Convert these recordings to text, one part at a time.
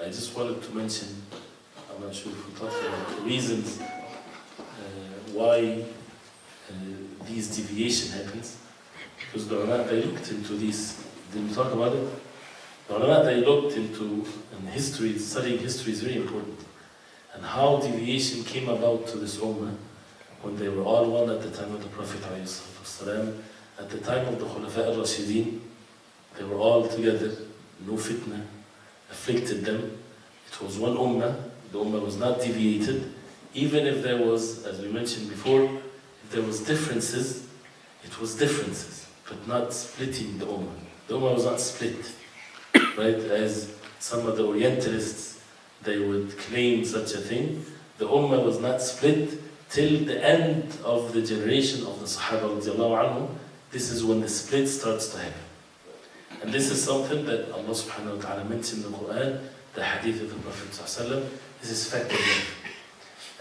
I just wanted to mention, I'm not sure if we talked about the reasons why these deviation happens. Because the ulama, they looked into these. Did we talk about it? The ulama, they looked into, and history, studying history is very important. And how deviation came about to this ummah when they were all one at the time of the Prophet ﷺ, at the time of the Khulafa al-Rashidin, they were all together, no fitna afflicted them. It was one ummah, the ummah was not deviated, even if there was, as we mentioned before, if there was differences, it was differences, but not splitting the ummah. The ummah was not split, right? As some of the Orientalists, they would claim such a thing. The ummah was not split till the end of the generation of the Sahaba radiallahu anhum. This is when the split starts to happen. And this is something that Allah subhanahu wa ta'ala mentioned in the Quran, the hadith of the Prophet sallallahu alaihi wasallam. This is fact of life.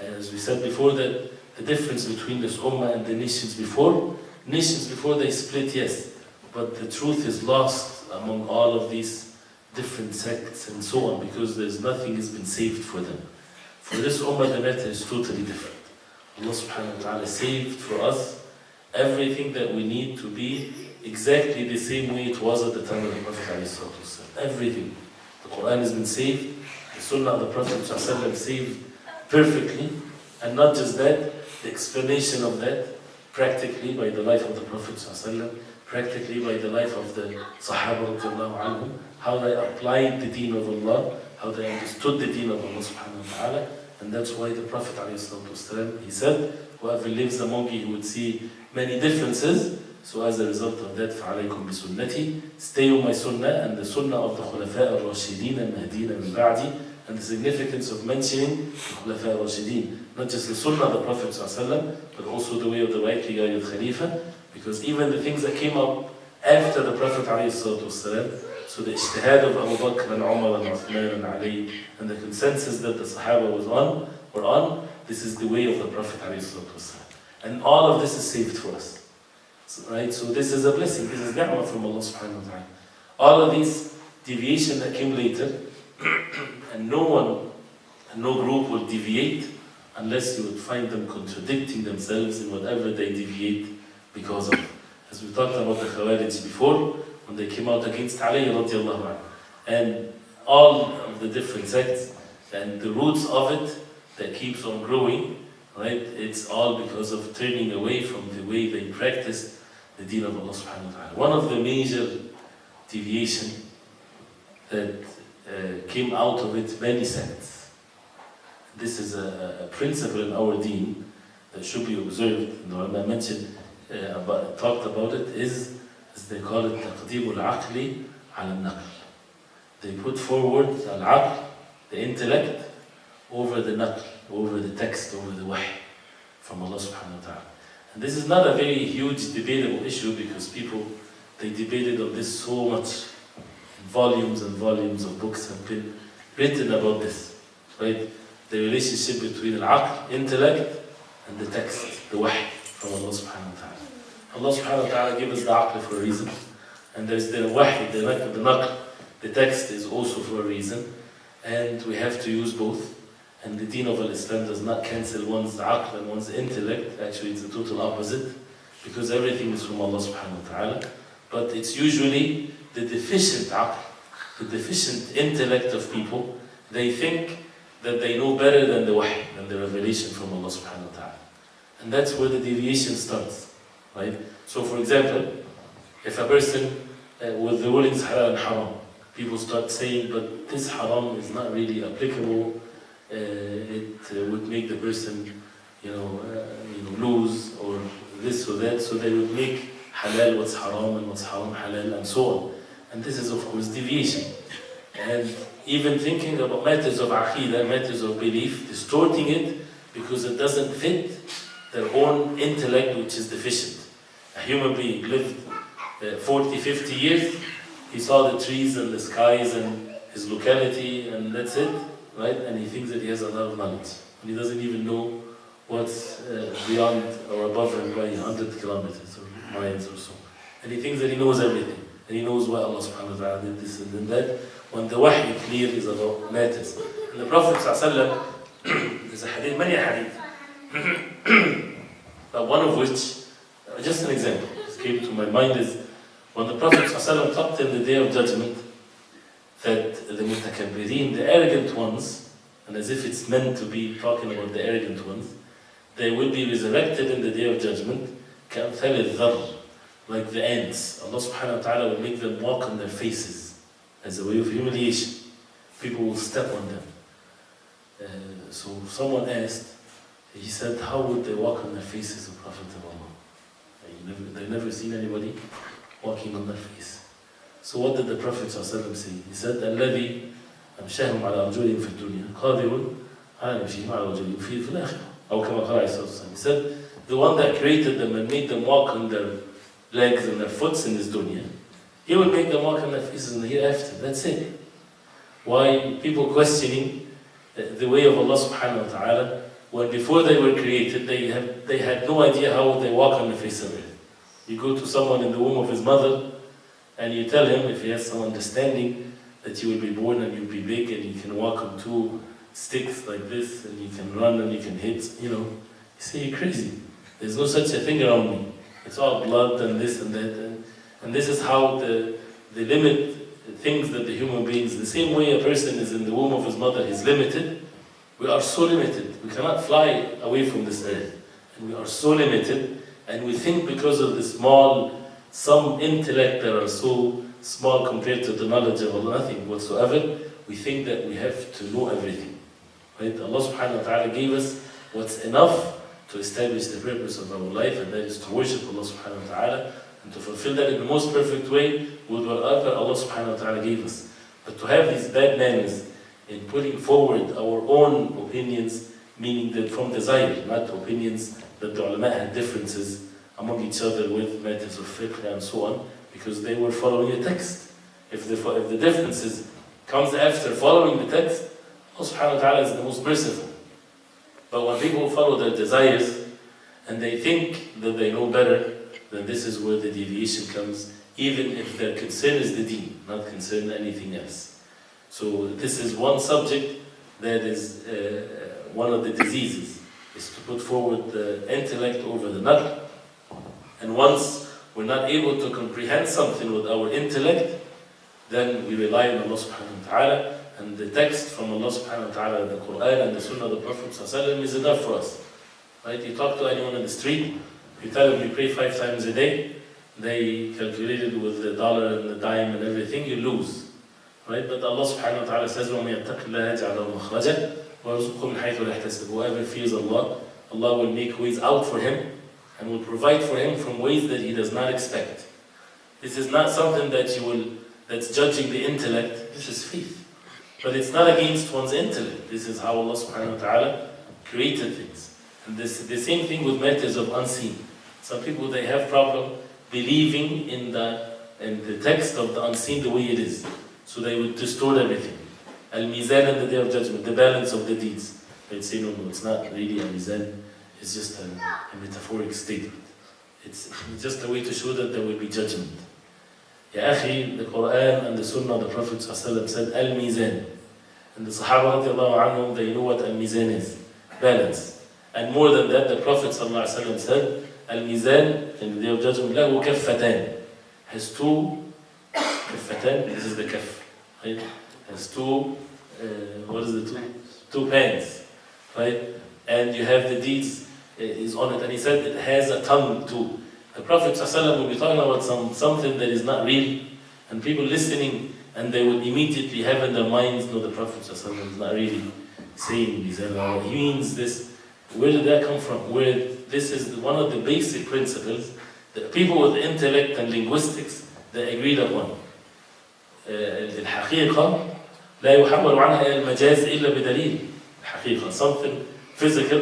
As we said before, that the difference between this ummah and the nations before they split, yes, but the truth is lost among all of these different sects and so on, because there's nothing has been saved for them. For this ummah, the matter is totally different. Allah subhanahu wa ta'ala saved for us everything that we need to be exactly the same way it was at the time of the Prophet ﷺ. Everything. The Quran has been saved, the Sunnah of the Prophet ﷺ saved perfectly, and not just that, the explanation of that practically by the life of the Prophet ﷺ, practically by the life of the Sahaba radiallahu anhum, how they applied the deen of Allah, how they understood the deen of Allah subhanahu wa ta'ala. And that's why the Prophet ﷺ, he said, whoever lives among you would see many differences. So as a result of that, فَعَلَيْكُمْ بِسُنَّتِي, stay on my sunnah and the sunnah of the Khulafa al-Rashidin al-Mahdeen min ba'di, and the significance of mentioning the Khulafa al-Rashidin, not just the sunnah of the Prophet ﷺ, but also the way of the rightly guided Khalifa, because even the things that came up after the Prophet ﷺ, so the ijtihad of Abu Bakr and Umar and Uthman and Ali, and the consensus that the Sahaba were on, this is the way of the Prophet ﷺ. And all of this is saved for us. Right? So this is a blessing, this is ni'mah from Allah subhanahu wa ta'ala. All of these deviation that came later, and no group will deviate unless you would find them contradicting themselves in whatever they deviate because of. As we talked about the Khawarij before, when they came out against Ali radiallahu anhu, and all of the different sects, and the roots of it that keeps on growing, right? It's all because of turning away from the way they practiced the deen of Allah subhanahu wa ta'ala. One of the major deviation that came out of it, many sects. This is a principle in our deen that should be observed. And I mentioned, talked about it, is, as they call it, تقديم العقل على النقل. They put forward al-aql, the intellect, over the naql, over the text, over the wahy from Allah subhanahu wa ta'ala. And this is not a very huge debatable issue, because people, they debated on this so much. Volumes and volumes of books have been written about this, right? The relationship between al-aql, intellect, and the text, the wahy from Allah subhanahu wa ta'ala. Allah subhanahu wa ta'ala gave us the aql for a reason, and there's the wahy, the naql, the text is also for a reason, and we have to use both. And the deen of Islam does not cancel one's aql and one's intellect. Actually, it's the total opposite, because everything is from Allah subhanahu wa ta'ala. But it's usually the deficient aql, the deficient intellect of people. They think that they know better than the wahy, than the revelation from Allah subhanahu wa ta'ala. And that's where the deviation starts, right? So for example, if a person with the rulings halal and haram, people start saying, but this haram is not really applicable, it would make the person, lose, or this or that, so they would make halal what's haram and what's haram halal and so on. And this is of course deviation. And even thinking about matters of aqidah, matters of belief, distorting it because it doesn't fit their own intellect, which is deficient. A human being lived 40, 50 years, he saw the trees and the skies and his locality, and that's it, right? And he thinks that he has a lot of knowledge. And he doesn't even know what's beyond or above him by 100 kilometers or miles or so. And he thinks that he knows everything. And he knows why Allah subhanahu wa ta'ala did this and did that. when the wahy clear is about matters. And the Prophet ﷺ, there's a hadith, many hadith, but one of which, just an example, just came to my mind is when the Prophet ﷺ talked in the Day of Judgment that the mutakabbirin, the arrogant ones, and as if it's meant to be talking about the arrogant ones, they will be resurrected in the Day of Judgment, كَأَمْثَالِ الذَّرِّ, like the ants. Allah subhanahu wa ta'ala will make them walk on their faces as a way of humiliation. People will step on them. So someone asked, he said, how would they walk on their faces, O Prophet of Allah? They've never seen anybody walking on their face. So what did the Prophet ﷺ say? He said, الَّذِي أَمْشَاهُمْ عَلَى أَرْجُلِهِمْ فِي الدُّنْيَا قَادِرٌ عَلَى يَمْشِيهِمْ عَلَى أَرْجُلِهِمْ فِي الْآخِرَةِ. أو كما قال عليه الصلاة والسلام. He said, the one that created them and made them walk on their legs and their foots in this dunya, he will make them walk on their faces in the hereafter. That's it. Why people questioning the way of Allah subhanahu wa ta'ala, when before they were created, they had no idea how they walk on the face of it. You go to someone in the womb of his mother, and you tell him, if he has some understanding, that you will be born and you'll be big and you can walk on two sticks like this, and you can run and you can hit, you say, you're crazy. There's no such a thing around me. It's all blood and this and that. And this is how the limit things that the human beings, the same way a person is in the womb of his mother, he's limited. We are so limited. We cannot fly away from this earth. And we are so limited. And we think because of the some intellect that are so small compared to the knowledge of Allah, nothing whatsoever, we think that we have to know everything. Right? Allah subhanahu wa ta'ala gave us what's enough to establish the purpose of our life, and that is to worship Allah subhanahu wa ta'ala and to fulfill that in the most perfect way with whatever Allah subhanahu wa ta'ala gave us. But to have these bad manners in putting forward our own opinions, meaning that from desire, not opinions that the ulama had differences among each other with matters of fiqh and so on, because they were following a text. If the differences comes after following the text, Allah subhanahu wa ta'ala is the most merciful. But when people follow their desires and they think that they know better, then this is where the deviation comes, even if their concern is the deen, not concern anything else. So this is one subject that is one of the diseases, is to put forward the intellect over the naql. And once we're not able to comprehend something with our intellect, then we rely on Allah subhanahu wa ta'ala, and the text from Allah subhanahu wa ta'ala, the Quran and the Sunnah of the Prophet is enough for us. Right? You talk to anyone in the street, you tell them you pray 5 times a day, they calculated with the dollar and the dime and everything, you lose. Right? But Allah subhanahu wa ta'ala says, وَمَن يَتَّقِ اللَّهَ يَجْعَل لَهُ مَخْرَجًا وَيَرْزُقْهُ مِنْ حَيْثُ لَا يَحْتَسِبُ. Whoever fears Allah, Allah will make ways out for him and will provide for him from ways that he does not expect. This is not something that's judging the intellect, this is faith. But it's not against one's intellect. This is how Allah subhanahu wa ta'ala created things. And the same thing with matters of unseen. Some people, they have problem believing in the text of the unseen the way it is. So they would distort everything. Al-Mizan on the Day of Judgment, the balance of the deeds. They'd say, no, it's not really a Mizan. It's just a metaphoric statement. It's just a way to show that there will be judgment. Ya akhi, the Quran and the Sunnah of the Prophet ﷺ said Al-Mizan. And the Sahaba radiallahu anhum, they know what Al-Mizan is. Balance. And more than that, the Prophet ﷺ said Al-Mizan in the Day of Judgment, له كفتان. Has two كفتان, this is the kaf. Right? Has two, what is the two? Two pans. Right? And you have the deeds is on it. And he said it has a tongue too. The Prophet ﷺ will be talking about something that is not real, and people listening, and they will immediately have in their minds, no, the Prophet ﷺ is not really saying this. He means this. Where did that come from? Where this is one of the basic principles that people with intellect and linguistics they agreed upon. الحقيقة لا يحول عنها إلى المجاز إلا بدليل. الحقيقة, something physical,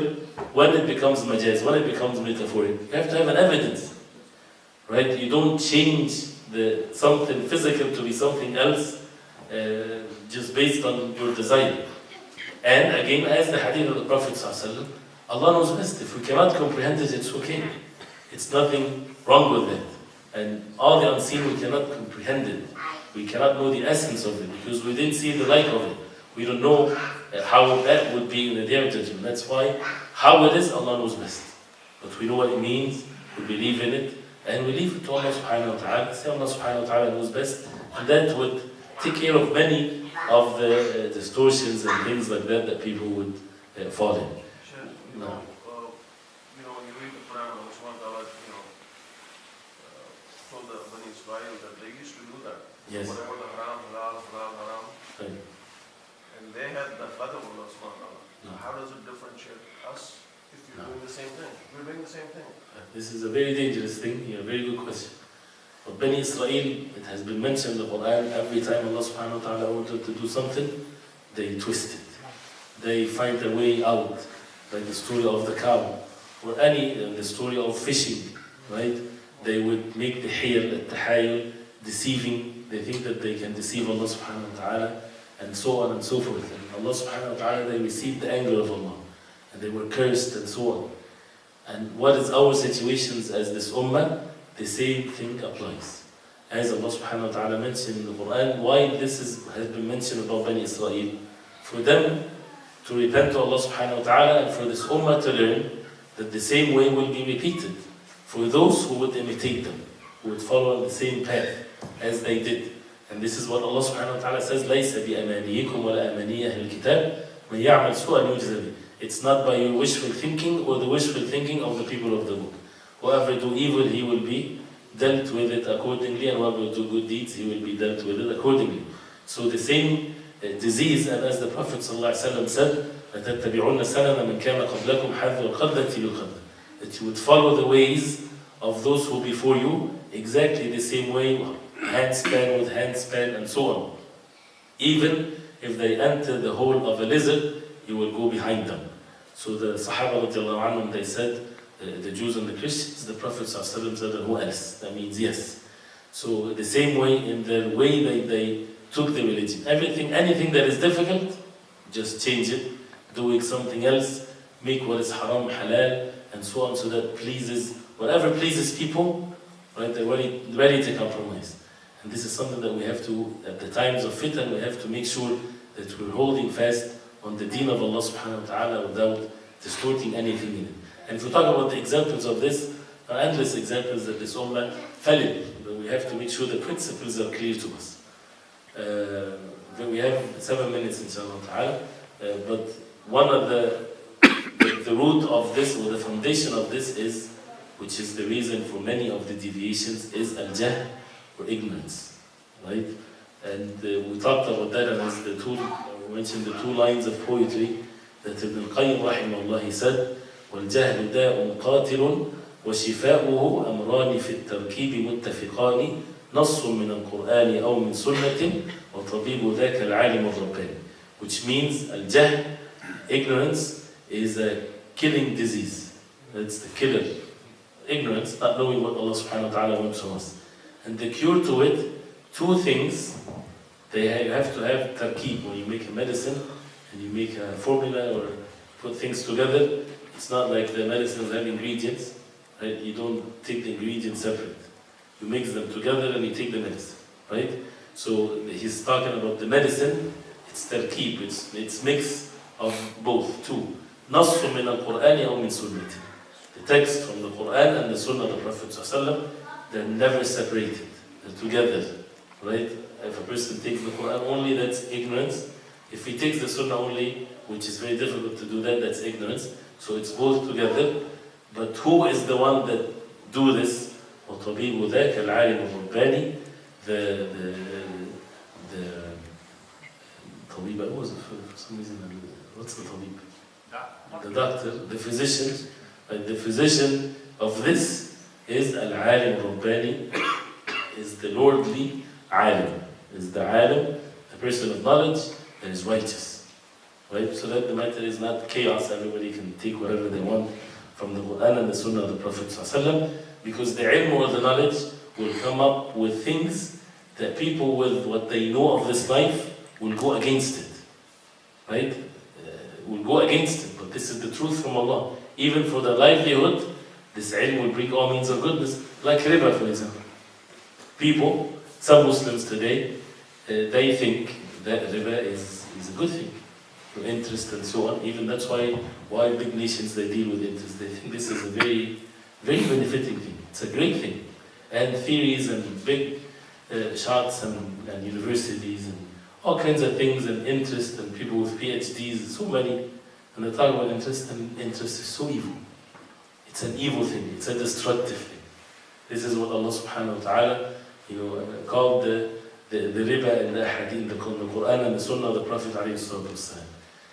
when it becomes majaz, when it becomes metaphoric, you have to have an evidence. Right? You don't change something physical to be something else just based on your desire. And again, as the hadith of the Prophet ﷺ, Allah knows best. If we cannot comprehend it, it's okay. It's nothing wrong with it. And all the unseen, we cannot comprehend it. We cannot know the essence of it because we didn't see the like of it. We don't know how that would be in the day of judgment. That's why how it is, Allah knows best. But we know what it means, we believe in it, and we leave it to Allah subhanahu wa ta'ala. Say Allah subhanahu wa ta'ala knows best. And that would take care of many of the distortions and things like that people would fall in. When you read the Quran, Allah subhanahu wa ta'ala, told the Bani Israel that they used to do that. Yes. Whatever the haram, haram. Right. And they had that letter of Allah subhanahu wa ta'ala. No. How does it differentiate us if you're doing the same thing? We're doing the same thing. This is a very dangerous thing, very good question. For Bani Israel, it has been mentioned in the Quran, every time Allah subhanahu wa ta'ala wanted to do something, they twist it. They find a way out, like the story of the cow, or the story of fishing, right? They would make the hiyal, at-tahayul, deceiving. They think that they can deceive Allah subhanahu wa ta'ala, and so on and so forth. And Allah subhanahu wa ta'ala, they received the anger of Allah, and they were cursed and so on. And what is our situations as this ummah? The same thing applies. As Allah subhanahu wa ta'ala mentioned in the Quran, why this has been mentioned about Bani Israel? For them to repent to Allah subhanahu wa ta'ala, and for this ummah to learn that the same way will be repeated. For those who would imitate them, who would follow the same path as they did. And this is what Allah subhanahu wa ta'ala says, لَيْسَ بِأَمَانِيِّكُمْ وَلَا أَمَانِيَّ أَهْلِ الْكِتَابِ مَنْ يَعْمَلْ سُوءًا يُجْزَ بِهِ. It's not by your wishful thinking or the wishful thinking of the people of the book. Whoever do evil, he will be dealt with it accordingly, and whoever do good deeds, he will be dealt with it accordingly. So the same disease, and as the Prophet ﷺ said, لَتَتَّبِعُنَّ سَنَنَ مَنْ كَانَ قَبْلَكُمْ حَذْوَ الْقَدَّةِ بِالْقَدَّةِ. That you would follow the ways of those who before you, exactly the same way, handspan with handspan and so on. Even if they enter the hole of a lizard, you will go behind them. So the Sahaba radiallahu anhum, they said, the Jews and the Christians, the Prophet ﷺ said, who else? That means yes. So the same way, in the way they took the religion. Anything that is difficult, just change it, doing something else, make what is haram halal, and so on, so that pleases, whatever pleases people, right, they're ready to compromise. And this is something that we have to, at the times of fitan, we have to make sure that we're holding fast on the deen of Allah subhanahu wa ta'ala without distorting anything in it. And if we talk about the examples of this, there are endless examples that this ummah fell in, but we have to make sure the principles are clear to us. We have 7 minutes inshallah ta'ala, but one of the root of this, or the foundation of this is, which is the reason for many of the deviations, is al-jahl, or ignorance, right? And we talked about that, and as we mentioned the 2 lines of poetry that Ibn al-Qayyim rahimahullah, he said, وَالْجَهْلُ دَاءٌ قَاتِلٌ وَشِفَاؤُهُ أَمْرَانِ فِي التَّرْكِيبِ مُتَّفِقَانِ نَصٌّ مِنَ الْقُرْآنِ أَوْ مِنْ سُنَّةٍ وَطَبِيبُ ذَاكَ الْعَالِمُ الرَّبَّانِ. Which means al-jahl, ignorance, is a killing disease. That's the killer. Ignorance, not knowing what Allah subhanahu wa ta'ala wants from us. And the cure to it, 2 things. You have to have tarkeeb. When you make a medicine and you make a formula or put things together, it's not like the medicines have ingredients, right? You don't take the ingredients separate. You mix them together and you take the medicine, right? So he's talking about the medicine. It's tarkeeb. It's mix of both, 2. نص من القرآن أو من سنة. The text from the Quran and the Sunnah of the Prophet ﷺ, they're never separated. They're together, right? If a person takes the Quran only, that's ignorance. If he takes the Sunnah only, which is very difficult to do that, that's ignorance. So it's both together. But who is the one that do this? وَطَبِيبُ ذَاكَ الْعَالِمُ الرَّبَّانِ. The طبيب, I was for some reason, what's the طبيب? The doctor, the physician. The physician of this is al-alim al-rabbani, is the lordly alim, is the alim, the person of knowledge that is righteous, right? So that the matter is not chaos. Everybody can take whatever they want from the Quran and the Sunnah of the Prophet ﷺ, because the ilm or the knowledge will come up with things that people with what they know of this life will go against it, right? Will go against it, but this is the truth from Allah. Even for the livelihood, this ilm will bring all means of goodness, like riba, for example. People, some Muslims today, they think that riba is a good thing. Interest and so on. Even that's why big nations, they deal with interest. They think this is a very, very benefiting thing. It's a great thing. And theories and big shots and universities and all kinds of things and interest and people with PhDs, so many. And they talk about interest, and interest is so evil. It's an evil thing. It's a destructive thing. This is what Allah subhanahu wa ta'ala, called the riba in the hadith, in the Quran and the Sunnah of the Prophet alayhi salatu wasalam.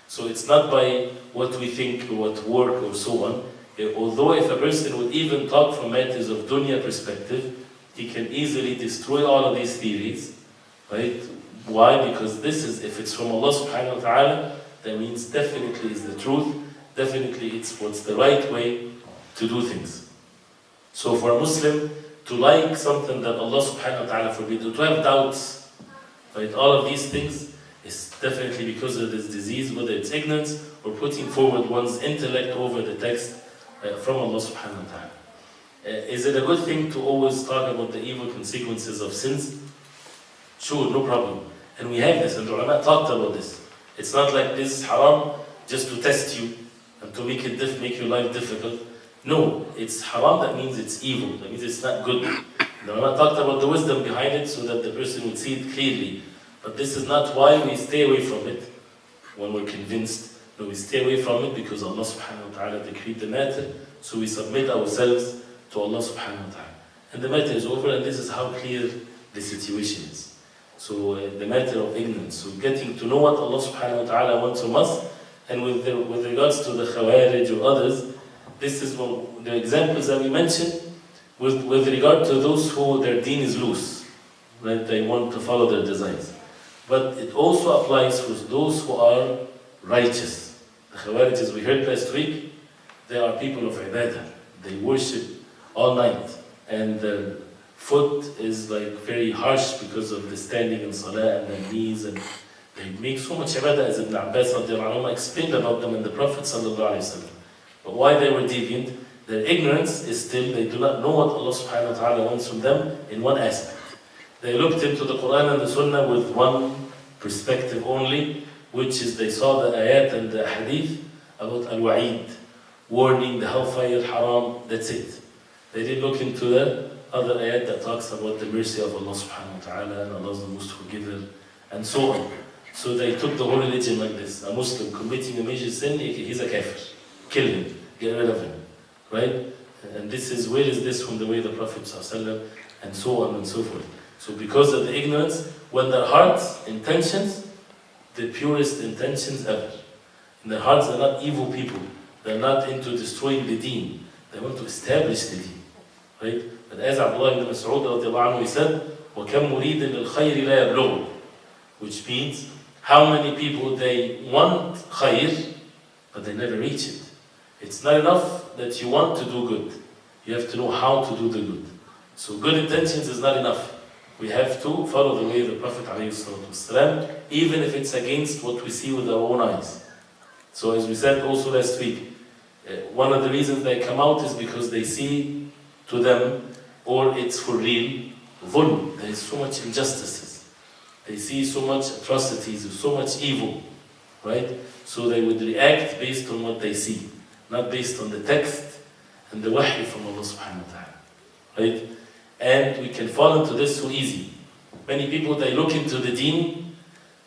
So it's not by what we think or what work or so on. Although if a person would even talk from matters of dunya perspective, he can easily destroy all of these theories, right? Why? Because this is, if it's from Allah subhanahu wa ta'ala, that means definitely is the truth, definitely it's what's the right way to do things. So for a Muslim to like something that Allah subhanahu wa ta'ala forbid, to have doubts, right? All of these things is definitely because of this disease, whether it's ignorance or putting forward one's intellect over the text from Allah subhanahu wa ta'ala. Is it a good thing to always talk about the evil consequences of sins? Sure, no problem. And we have this, and the ulama talked about this. It's not like this is haram just to test you and to make your life difficult. No, it's haram, that means it's evil, that means it's not good. The ulama talked about the wisdom behind it so that the person would see it clearly. But this is not why we stay away from it when we're convinced. No, we stay away from it because Allah subhanahu wa ta'ala decreed the matter, so we submit ourselves to Allah subhanahu wa ta'ala. And the matter is over, and this is how clear the situation is. So the matter of ignorance, so getting to know what Allah subhanahu wa ta'ala wants from us, and with regards to the Khawarij or others, this is one, the examples that we mentioned with regard to those who their deen is loose, right? They want to follow their desires. But it also applies for those who are righteous. The Khawarij, as we heard last week, they are people of ibadah. They worship all night, and their foot is like very harsh because of the standing in salah and their knees, and they make so much ibadah, as Ibn Abbas explained about them in the Prophet ﷺ. But why they were deviant, their ignorance is still, they do not know what Allah subhanahu wa ta'ala wants from them in one aspect. They looked into the Quran and the Sunnah with one perspective only, which is they saw the ayat and the hadith about al-wa'id, warning, the hellfire, haram, that's it. They didn't look into the other ayat that talks about the mercy of Allah subhanahu wa ta'ala, and Allah is the most forgiver, and so on. So they took the whole religion like this. A Muslim committing a major sin, he's a kafir. Kill him, get rid of him, right? And this is, where is this from the way of the Prophet ﷺ, and so on and so forth. So because of the ignorance, when their hearts, intentions, the purest intentions ever. In their hearts, they're not evil people. They're not into destroying the deen. They want to establish the deen, right? But as Abdullah ibn Mas'ud radiallahu anhu, he said, وَكَمْ مُرِيدٍ لِلْخَيْرِ لَا يَبْلُغُ, which means, how many people they want khayr, but they never reach it. It's not enough that you want to do good. You have to know how to do the good. So good intentions is not enough. We have to follow the way of the Prophet ﷺ, even if it's against what we see with our own eyes. So as we said also last week, one of the reasons they come out is because they see to them, or it's for real, dhulm. There is so much injustices. They see so much atrocities, so much evil, right? So they would react based on what they see, not based on the text and the wahy from Allah subhanahu wa ta'ala, right? And we can fall into this so easy. Many people, they look into the deen,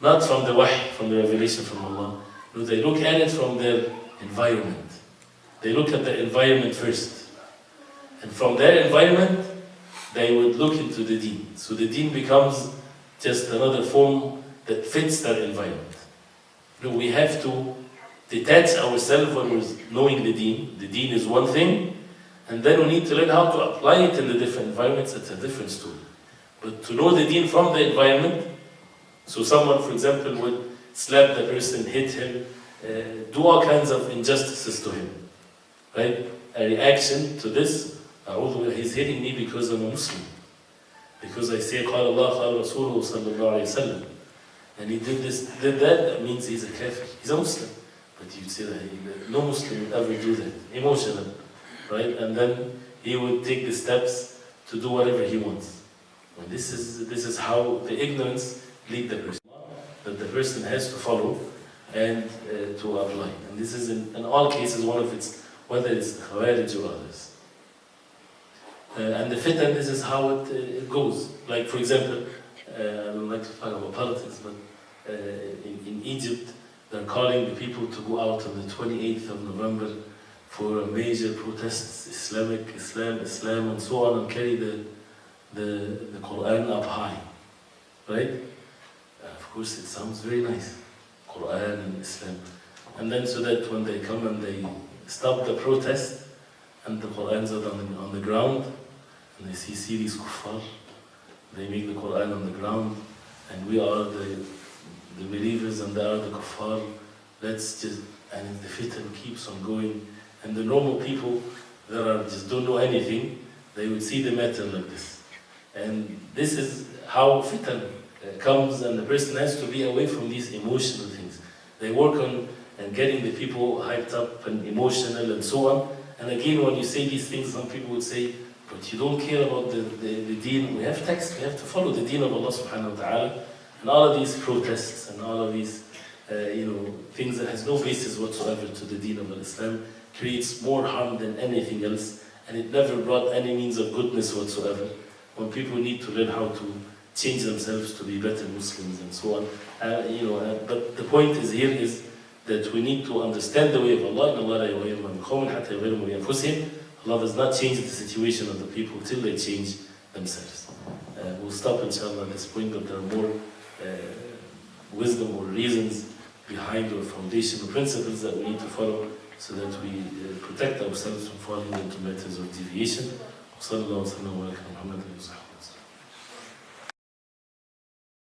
not from the wahy, from the revelation from Allah. No, they look at it from their environment. They look at the environment first. And from their environment, they would look into the deen. So the deen becomes just another form that fits their environment. No, we have to detach ourselves when we're knowing the deen. The deen is one thing, and then we need to learn how to apply it in the different environments. It's a different story. But to know the deen from the environment, so someone, for example, would slap the person, hit him, do all kinds of injustices to him, right? A reaction to this, he's hitting me because I'm a Muslim. Because I say, قال الله قال رسوله صلى الله عليه وسلم. And he did that means he's a kafir. He's a Muslim. But you'd say that no Muslim would ever do that. Emotional, right? And then he would take the steps to do whatever he wants. And this is how the ignorance lead the person, that the person has to follow and to apply. And this is in all cases one of its, whether it's Khawarij or others. And the fitan, this is how it goes. Like for example, I don't like to talk about politics, but in Egypt, they're calling the people to go out on the 28th of November for a major protests, Islam, and so on, and carry the Quran up high, right? Of course, it sounds very nice, Quran and Islam. And then so that when they come and they stop the protest, and the Qurans are on the ground, and they see these kuffar, they make the Quran on the ground, and we are the believers and they are the kuffar. Let's just, and the fitan keeps on going. And the normal people that are just don't know anything, they would see the matter like this. And this is how fitan comes, and the person has to be away from these emotional things. They work on and getting the people hyped up and emotional and so on. And again, when you say these things, some people would say, but you don't care about the deen. We have text, we have to follow the deen of Allah subhanahu wa ta'ala. And all of these protests and all of these things that has no basis whatsoever to the deen of Islam creates more harm than anything else, and it never brought any means of goodness whatsoever. When people need to learn how to change themselves to be better Muslims and so on, but the point is here is that we need to understand the way of Allah. Allah does not change the situation of the people till they change themselves. We'll stop inshallah at this point, but there are more wisdom or reasons behind or foundational principles that we need to follow so that we protect ourselves from falling into matters of deviation.